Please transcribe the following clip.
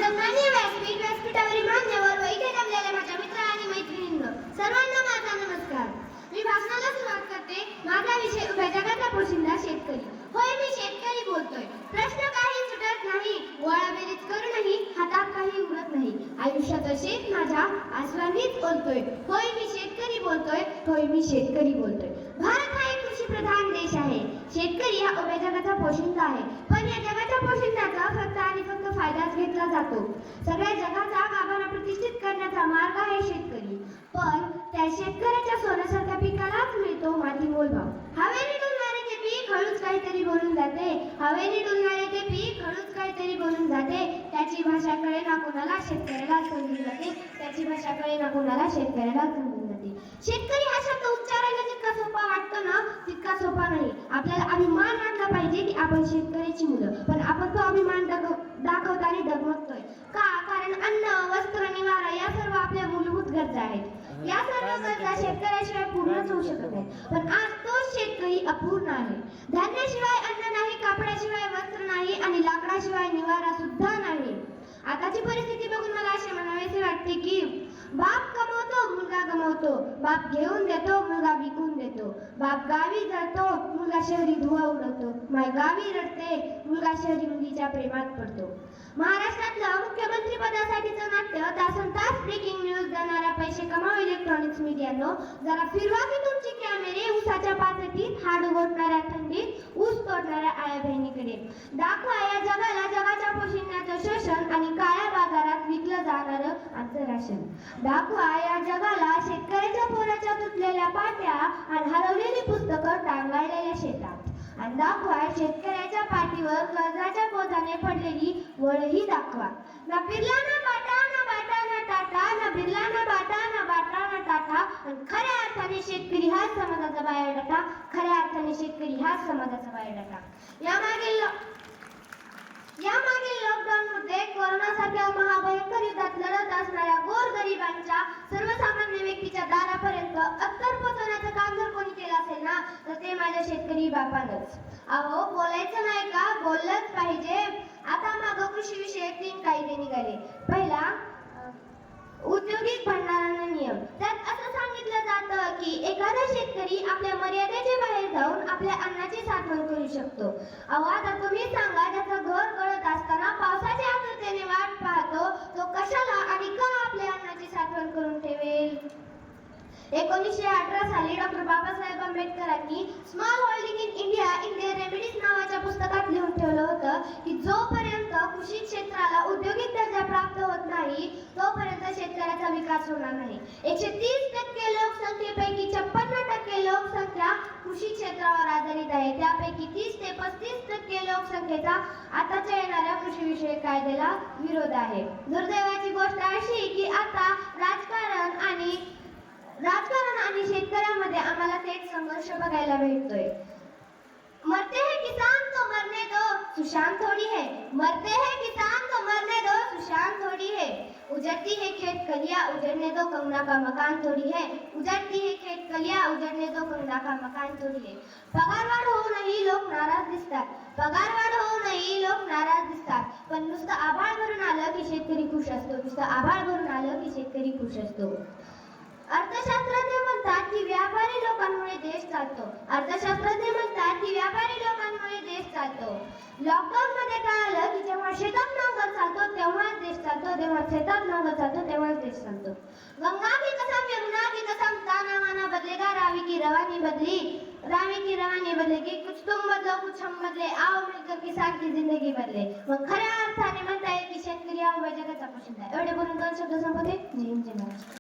सन्माननीय व्यासपीठावरील मान्यवर व इथे जमलेल्या माझ्या मित्र आणि मैत्रिणींनो, सर्वांना माझा नमस्कार. मी भाषणाला सुरुवात करते. माझा विषय उभ्या जगाचा पोशिंदा शेतकरी. होय, मी शेतकरी बोलतोय. प्रश्न काही सुटत नाही, गोळाबेरीज करूनही हातात काही उरत नाही. आयुष्याचं शेत माझ्या आसवानीच बोलतोय. होय, मी शेतकरी बोलतोय. होय, मी शेतकरी बोलतोय. भारत हा एक कृषीप्रधान देश आहे. शेतकरी हा उभ्या जगाचा पोशिंदा आहे. पण या जगाच्या पोशिंद्याचा फक्त आणि फक्त फायदाच घेतला जातो. सगळ्या जगाचा गाभारा प्रतिष्ठित करण्याचा मार्ग आहे शेतकरी. पण त्या शेतकऱ्याच्या सोन्यासारख्या पिकालाच मिळतो माती मोलभाव. हवेने डुलणारे ते पीक हळूच काहीतरी बोलून जाते. हवेने डुलणारे ते पीक हळूच काहीतरी बोलून जाते. त्याची भाषा कळे ना कोणाला, शेतकऱ्याला समजून जाते. त्याची भाषा कळे ना कोणाला, शेतकऱ्याला समजून जाते. शेतकरी हा शब्द उच्चारायला जितका सोपा वाटतो ना, तितका सोपा नाही. आपल्याला अभिमान वाटला पाहिजे की आपण शेतकऱ्याची मुलं, पण आपण तो अभिमान दाखवताना डगमगतोय. का? कारण अन्न, वस्त्र, निवारा या सर्व आपल्या मूलभूत गरजा आहेत. या सर्व गरजा शेतकऱ्याशिवाय पूर्णच होऊ शकत नाहीत. पण आज तोच शेतकरी अपूर्ण आहे. धान्याशिवाय अन्न नाही, कापडाशिवाय वस्त्र नाही आणि लाकडाशिवाय निवारा सुद्धा नाही. आताची परिस्थिती बघून मला असे म्हणावेसे वाटते की बाप कमवतो, मुलगा गमवतो. बाप घेऊन देतो, मुलगा विकून देतो. बाप गावी जातो, मुलगा शहरी धुवा उडवतो. माय गावी रडते, मुलगा शहरी मुलीच्या प्रेमात पडतो. महाराष्ट्रातलं मुख्यमंत्री पदासाठीचं नाट्य तासनतास ब्रेकिंग न्यूज देणाऱ्या पैसे कमाव इलेक्ट्रॉनिक्स मीडियानो जरा फिरवा की तुमचे कॅमेरे ऊसाच्या पाचटीत, हाड गोठणाऱ्या थंडीत, ऊस तोडणाऱ्या आया बहिणीकडे. दाखवा या जगाला जगाच्या पोशिंद्याचं शोषण आणि काळ्या बाजारात विकलं जाणारं आंतरराशन. दाखवा या जगाला शेतकऱ्याच्या पोराच्या तुटलेल्या पाट्या आणि हरवलेली पुस्तकं टांगाळलेल्या शेतात. आणि दाखवा शेतकऱ्याच्या पाठीवर कर्जाच्या बोजाने पडलेली वळही दाखवा. ना बिर्ला ना बाटा, ना बाटा ना टाटा, ना बिर्ला ना बाटा, ना बाटा ना टाटा. आणि खऱ्या अर्थाने शेतकरी हाच समाजाचा बायोडाटा. खऱ्या अर्थाने शेतकरी हाच समाजाचा बायोडाटा. यामागील लॉकडाऊन मध्ये कोरोनासारख्या महाभयंकर युद्धात लढत असणाऱ्या गोरगरिबांच्या, सर्वसामान्य व्यक्तीच्या दारापर्यंत अत्तर पोहोचवण्याचं काम जर कोणी केलं असेल ना, तर ते माझ्या शेतकरी बापानच. अहो, बोलायचं नाही का? बोललंच पाहिजे. आता मागं कृषी विषयक 3 कायदे निघाले. पहिला, औद्योगिक भंडारांना नियम. त्यात असं सांगितलं जातं की एखादा शेतकरी आपल्या मर्यादेच्या बाहेर जाऊन आपल्या अन्नाची साठवण करू शकतो. अहो, आता तुम्ही सांगा, ज्याचं घर गळत असताना पावसाच्या आतुरतेने वाट पाहतो, तो कशाला आणि का आपल्या अन्नाची साठवण करून ठेवेल? 1918 साली डॉक्टर बाबासाहेब आंबेडकरांनी small holding in India, Indian remedies नावाच्या पुस्तकात लिहून ठेवलं होतं की जोपर्यंत कृषी क्षेत्राला औद्योगिक दर्जा प्राप्त होत नाही, तोपर्यंत शेतकऱ्याचा विकास होणार नाही. 130% लोकसंख्येपैकी 56% लोकसंख्या कृषी क्षेत्रावर आधारित आहे. त्यापैकी 30 ते 35% लोकसंख्येचा आताच्या येणाऱ्या कृषी विषयक कायद्याला विरोध आहे. दुर्दैवाची गोष्ट अशी की आता राजकारण आणि शेतकऱ्यांमध्ये आम्हाला थेट संघर्ष बघायला भेटतोय. मरते हैं किसान तो मरने दो, सुशांत थोड़ी है. मरते हैं किसान तो मरने दो, सुशांत थोड़ी है. उजड़ती है खेत कलियां, उजड़ने दो कंगना का मकान थोड़ी है. उजड़ती है खेत कलियां, उजड़ने दो कंगना का मकान थोड़ी है. पगारवाढ होऊनही लोक नाराज दिसतात. पगारवाढ होऊनही लोक नाराज दिसतात. पण नुसतं आभाळ भरून आलं की शेतकरी खुश असतो. नुसतं आभाळ भरून आलं की शेतकरी खुश असतो. अर्थशास्त्रज्ञ म्हणतात की व्यापारी लोकांमुळे देश चालतो. अर्थशास्त्रज्ञ म्हणतात की व्यापारी लोकांमुळे देश चालतो. लॉकडाऊन मध्ये काय आलं की जेव्हा शेतात नांगर चालतो तेव्हाच देश चालतो, जेव्हा शेतात नांगर चालतो तेव्हाच देश चालतो. गंगा की कसम, यमुना की कसम, ताना माना बदलेगा, रावी की रवानी बदलेगी. कुछ तुम बदलो, कुछ हम बदले, आओ मिलकर किसान की जिंदगी बदले. मग खऱ्या अर्थाने म्हणता येईल की शेतकरी हा उभ्या जगाचा पोशिंदा. एवढे बोलून 2 शब्द संपवते. जय हिंद, जय महाराष्ट्र.